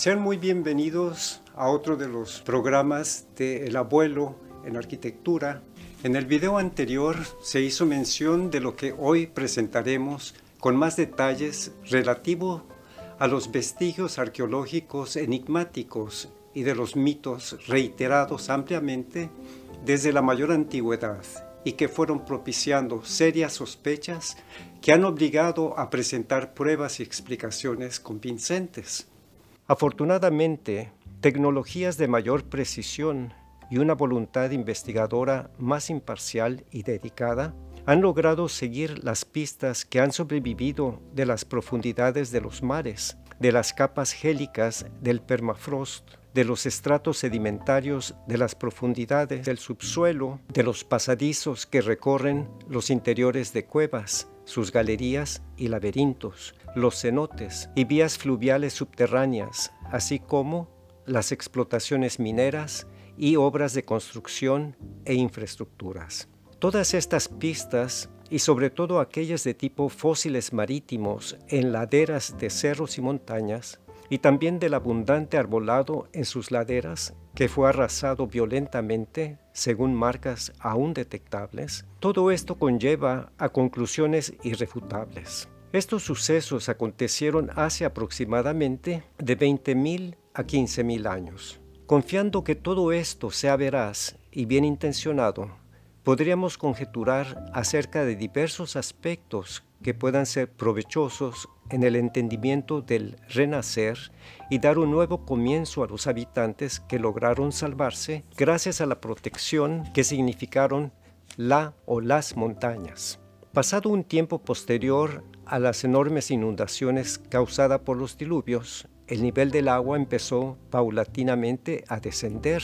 Sean muy bienvenidos a otro de los programas de El Abuelo en Arquitectura. En el video anterior se hizo mención de lo que hoy presentaremos con más detalles relativo a los vestigios arqueológicos enigmáticos y de los mitos reiterados ampliamente desde la mayor antigüedad y que fueron propiciando serias sospechas que han obligado a presentar pruebas y explicaciones convincentes. Afortunadamente, tecnologías de mayor precisión y una voluntad investigadora más imparcial y dedicada han logrado seguir las pistas que han sobrevivido de las profundidades de los mares, de las capas gélicas del permafrost, de los estratos sedimentarios de las profundidades del subsuelo, de los pasadizos que recorren los interiores de cuevas, sus galerías y laberintos, los cenotes y vías fluviales subterráneas, así como las explotaciones mineras y obras de construcción e infraestructuras. Todas estas pistas, y sobre todo aquellas de tipo fósiles marítimos en laderas de cerros y montañas, y también del abundante arbolado en sus laderas, que fue arrasado violentamente, según marcas aún detectables, todo esto conlleva a conclusiones irrefutables. Estos sucesos acontecieron hace aproximadamente de 20.000 a 15.000 años. Confiando que todo esto sea veraz y bien intencionado, podríamos conjeturar acerca de diversos aspectos que puedan ser provechosos en el entendimiento del renacer y dar un nuevo comienzo a los habitantes que lograron salvarse gracias a la protección que significaron la o las montañas. Pasado un tiempo posterior a las enormes inundaciones causadas por los diluvios, el nivel del agua empezó paulatinamente a descender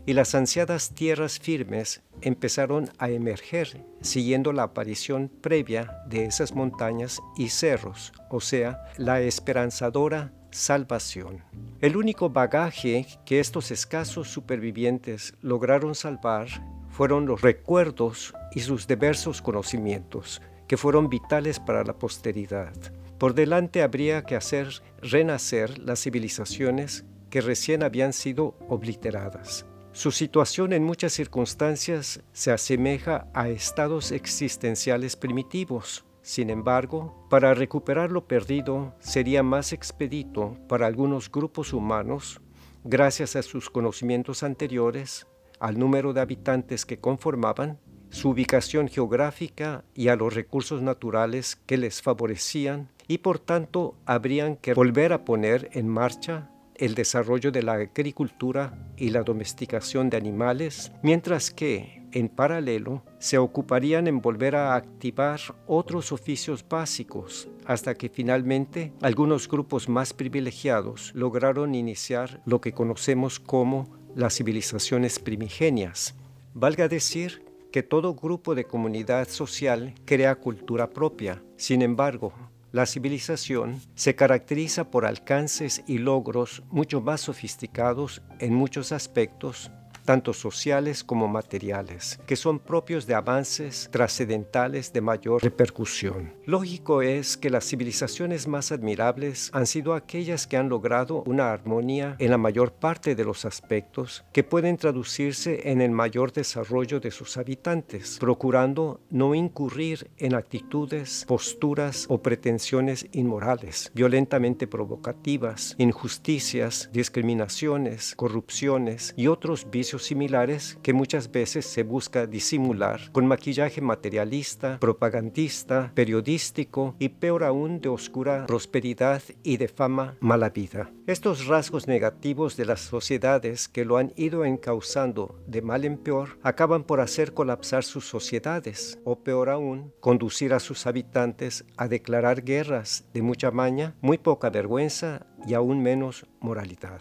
y las ansiadas tierras firmes empezaron a emerger siguiendo la aparición previa de esas montañas y cerros, o sea, la esperanzadora salvación. El único bagaje que estos escasos supervivientes lograron salvar fueron los recuerdos y sus diversos conocimientos, que fueron vitales para la posteridad. Por delante habría que hacer renacer las civilizaciones que recién habían sido obliteradas. Su situación en muchas circunstancias se asemeja a estados existenciales primitivos. Sin embargo, para recuperar lo perdido sería más expedito para algunos grupos humanos, gracias a sus conocimientos anteriores, al número de habitantes que conformaban, su ubicación geográfica y a los recursos naturales que les favorecían, y por tanto habrían que volver a poner en marcha el desarrollo de la agricultura y la domesticación de animales, mientras que, en paralelo, se ocuparían en volver a activar otros oficios básicos, hasta que finalmente algunos grupos más privilegiados lograron iniciar lo que conocemos como las civilizaciones primigenias. Valga decir que todo grupo de comunidad social crea cultura propia. Sin embargo, la civilización se caracteriza por alcances y logros mucho más sofisticados en muchos aspectos, tanto sociales como materiales, que son propios de avances trascendentales de mayor repercusión. Lógico es que las civilizaciones más admirables han sido aquellas que han logrado una armonía en la mayor parte de los aspectos que pueden traducirse en el mayor desarrollo de sus habitantes, procurando no incurrir en actitudes, posturas o pretensiones inmorales, violentamente provocativas, injusticias, discriminaciones, corrupciones y otros vicios similares que muchas veces se busca disimular con maquillaje materialista, propagandista, periodístico y peor aún de oscura prosperidad y de fama mala vida. Estos rasgos negativos de las sociedades que lo han ido encauzando de mal en peor acaban por hacer colapsar sus sociedades o peor aún, conducir a sus habitantes a declarar guerras de mucha maña, muy poca vergüenza y aún menos moralidad.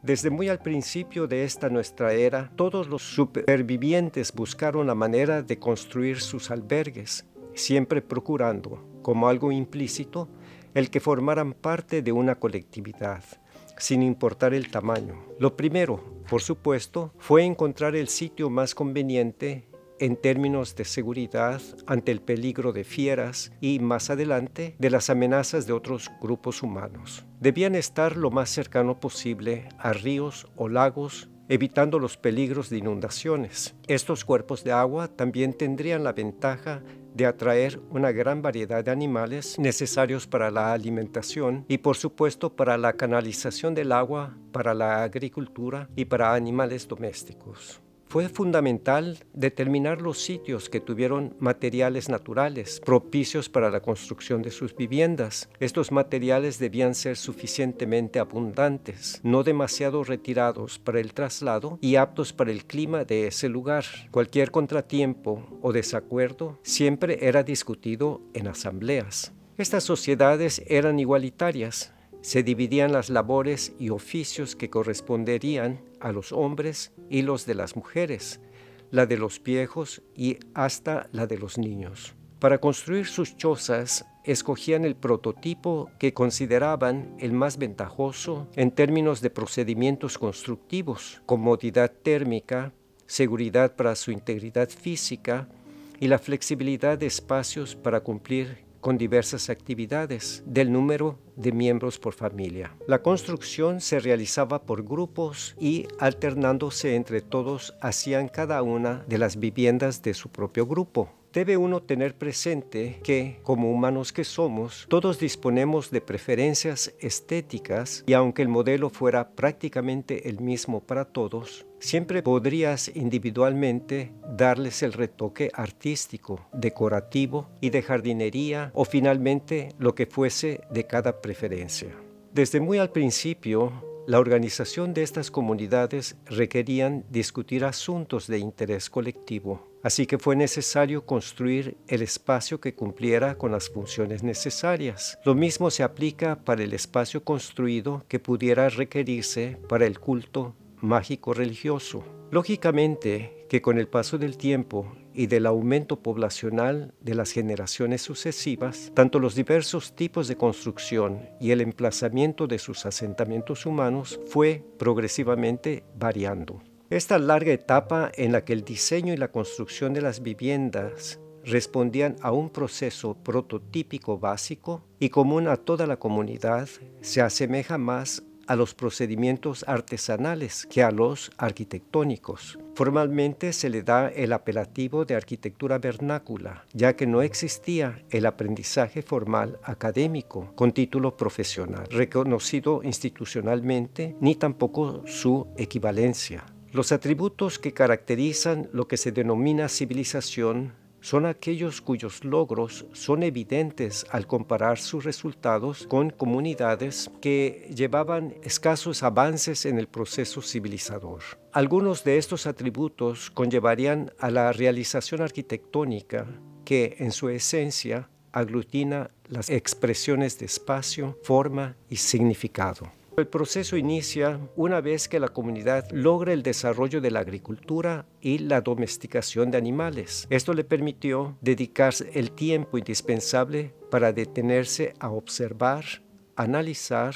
Desde muy al principio de esta nuestra era, todos los supervivientes buscaron la manera de construir sus albergues, siempre procurando, como algo implícito, el que formaran parte de una colectividad, sin importar el tamaño. Lo primero, por supuesto, fue encontrar el sitio más conveniente en términos de seguridad ante el peligro de fieras y, más adelante, de las amenazas de otros grupos humanos. Debían estar lo más cercano posible a ríos o lagos, evitando los peligros de inundaciones. Estos cuerpos de agua también tendrían la ventaja de atraer una gran variedad de animales necesarios para la alimentación y, por supuesto, para la canalización del agua, para la agricultura y para animales domésticos. Fue fundamental determinar los sitios que tuvieron materiales naturales propicios para la construcción de sus viviendas. Estos materiales debían ser suficientemente abundantes, no demasiado retirados para el traslado y aptos para el clima de ese lugar. Cualquier contratiempo o desacuerdo siempre era discutido en asambleas. Estas sociedades eran igualitarias. Se dividían las labores y oficios que corresponderían a los hombres y los de las mujeres, la de los viejos y hasta la de los niños. Para construir sus chozas, escogían el prototipo que consideraban el más ventajoso en términos de procedimientos constructivos, comodidad térmica, seguridad para su integridad física y la flexibilidad de espacios para cumplir con diversas actividades del número de miembros por familia. La construcción se realizaba por grupos y, alternándose entre todos, hacían cada una de las viviendas de su propio grupo. Debe uno tener presente que, como humanos que somos, todos disponemos de preferencias estéticas y aunque el modelo fuera prácticamente el mismo para todos, siempre podrías individualmente darles el retoque artístico, decorativo y de jardinería o finalmente lo que fuese de cada preferencia. Desde muy al principio, la organización de estas comunidades requerían discutir asuntos de interés colectivo, así que fue necesario construir el espacio que cumpliera con las funciones necesarias. Lo mismo se aplica para el espacio construido que pudiera requerirse para el culto mágico religioso. Lógicamente que con el paso del tiempo y del aumento poblacional de las generaciones sucesivas, tanto los diversos tipos de construcción y el emplazamiento de sus asentamientos humanos fue progresivamente variando. Esta larga etapa en la que el diseño y la construcción de las viviendas respondían a un proceso prototípico básico y común a toda la comunidad se asemeja más a los procedimientos artesanales que a los arquitectónicos. Formalmente se le da el apelativo de arquitectura vernácula, ya que no existía el aprendizaje formal académico con título profesional, reconocido institucionalmente, ni tampoco su equivalencia. Los atributos que caracterizan lo que se denomina civilización son aquellos cuyos logros son evidentes al comparar sus resultados con comunidades que llevaban escasos avances en el proceso civilizador. Algunos de estos atributos conllevarían a la realización arquitectónica que, en su esencia, aglutina las expresiones de espacio, forma y significado. El proceso inicia una vez que la comunidad logra el desarrollo de la agricultura y la domesticación de animales. Esto le permitió dedicarse el tiempo indispensable para detenerse a observar, analizar,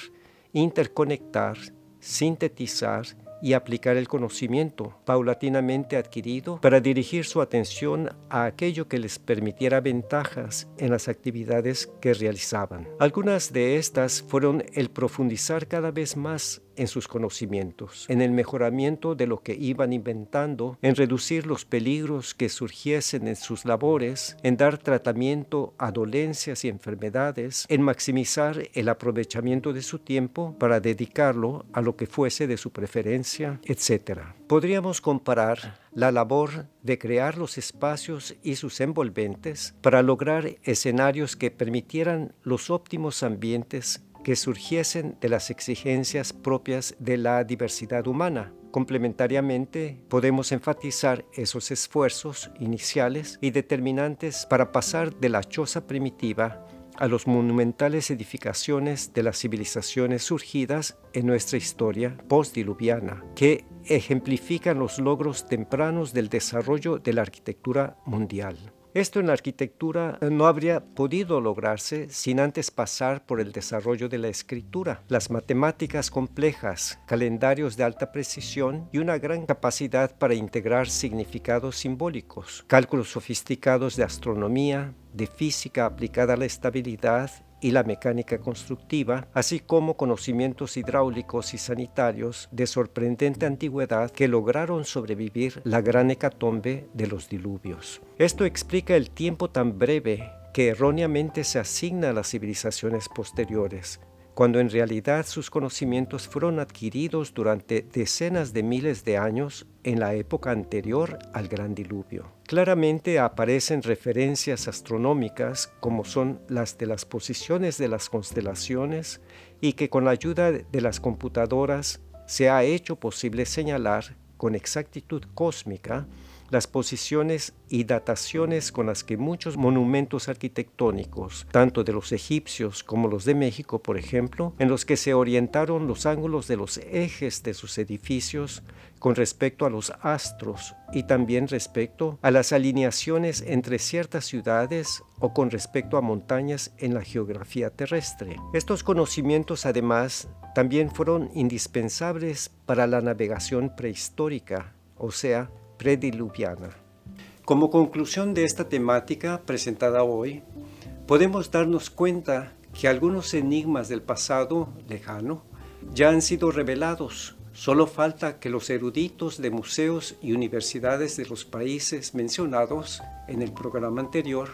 interconectar, sintetizar y aplicar el conocimiento paulatinamente adquirido para dirigir su atención a aquello que les permitiera ventajas en las actividades que realizaban. Algunas de estas fueron el profundizar cada vez más en sus conocimientos, en el mejoramiento de lo que iban inventando, en reducir los peligros que surgiesen en sus labores, en dar tratamiento a dolencias y enfermedades, en maximizar el aprovechamiento de su tiempo para dedicarlo a lo que fuese de su preferencia, etc. Podríamos comparar la labor de crear los espacios y sus envolventes para lograr escenarios que permitieran los óptimos ambientes que surgiesen de las exigencias propias de la diversidad humana. Complementariamente, podemos enfatizar esos esfuerzos iniciales y determinantes para pasar de la choza primitiva a las monumentales edificaciones de las civilizaciones surgidas en nuestra historia postdiluviana, que ejemplifican los logros tempranos del desarrollo de la arquitectura mundial. Esto en la arquitectura no habría podido lograrse sin antes pasar por el desarrollo de la escritura, las matemáticas complejas, calendarios de alta precisión y una gran capacidad para integrar significados simbólicos, cálculos sofisticados de astronomía, de física aplicada a la estabilidad y la mecánica constructiva, así como conocimientos hidráulicos y sanitarios de sorprendente antigüedad que lograron sobrevivir la gran hecatombe de los diluvios. Esto explica el tiempo tan breve que erróneamente se asigna a las civilizaciones posteriores, cuando en realidad sus conocimientos fueron adquiridos durante decenas de miles de años en la época anterior al Gran Diluvio. Claramente aparecen referencias astronómicas como son las de las posiciones de las constelaciones y que con la ayuda de las computadoras se ha hecho posible señalar con exactitud cósmica las posiciones y dataciones con las que muchos monumentos arquitectónicos, tanto de los egipcios como los de México, por ejemplo, en los que se orientaron los ángulos de los ejes de sus edificios con respecto a los astros y también respecto a las alineaciones entre ciertas ciudades o con respecto a montañas en la geografía terrestre. Estos conocimientos, además, también fueron indispensables para la navegación prehistórica, o sea, prediluviana. Como conclusión de esta temática presentada hoy, podemos darnos cuenta que algunos enigmas del pasado lejano ya han sido revelados. Solo falta que los eruditos de museos y universidades de los países mencionados en el programa anterior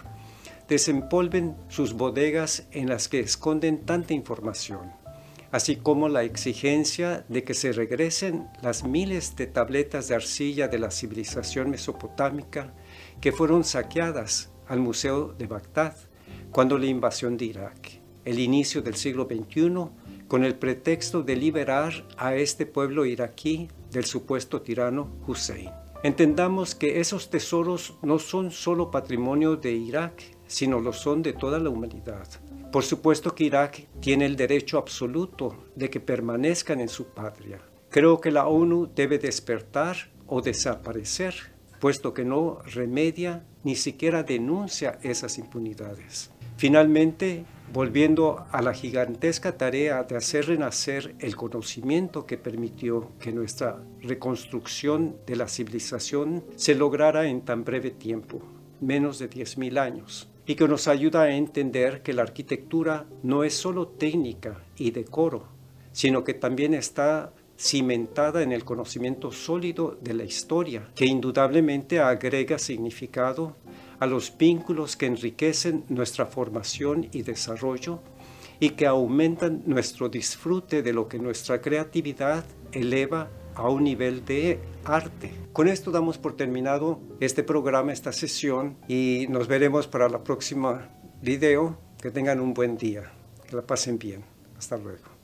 desempolven sus bodegas en las que esconden tanta información, así como la exigencia de que se regresen las miles de tabletas de arcilla de la civilización mesopotámica que fueron saqueadas al Museo de Bagdad cuando la invasión de Irak, el inicio del siglo XXI, con el pretexto de liberar a este pueblo iraquí del supuesto tirano Hussein. Entendamos que esos tesoros no son solo patrimonio de Irak, sino lo son de toda la humanidad. Por supuesto que Irak tiene el derecho absoluto de que permanezcan en su patria. Creo que la ONU debe despertar o desaparecer, puesto que no remedia ni siquiera denuncia esas impunidades. Finalmente, volviendo a la gigantesca tarea de hacer renacer el conocimiento que permitió que nuestra reconstrucción de la civilización se lograra en tan breve tiempo, menos de 10.000 años. Y que nos ayuda a entender que la arquitectura no es solo técnica y decoro, sino que también está cimentada en el conocimiento sólido de la historia, que indudablemente agrega significado a los vínculos que enriquecen nuestra formación y desarrollo y que aumentan nuestro disfrute de lo que nuestra creatividad eleva a un nivel de arte. Con esto damos por terminado este programa, esta sesión, y nos veremos para la próxima video. Que tengan un buen día, que la pasen bien. Hasta luego.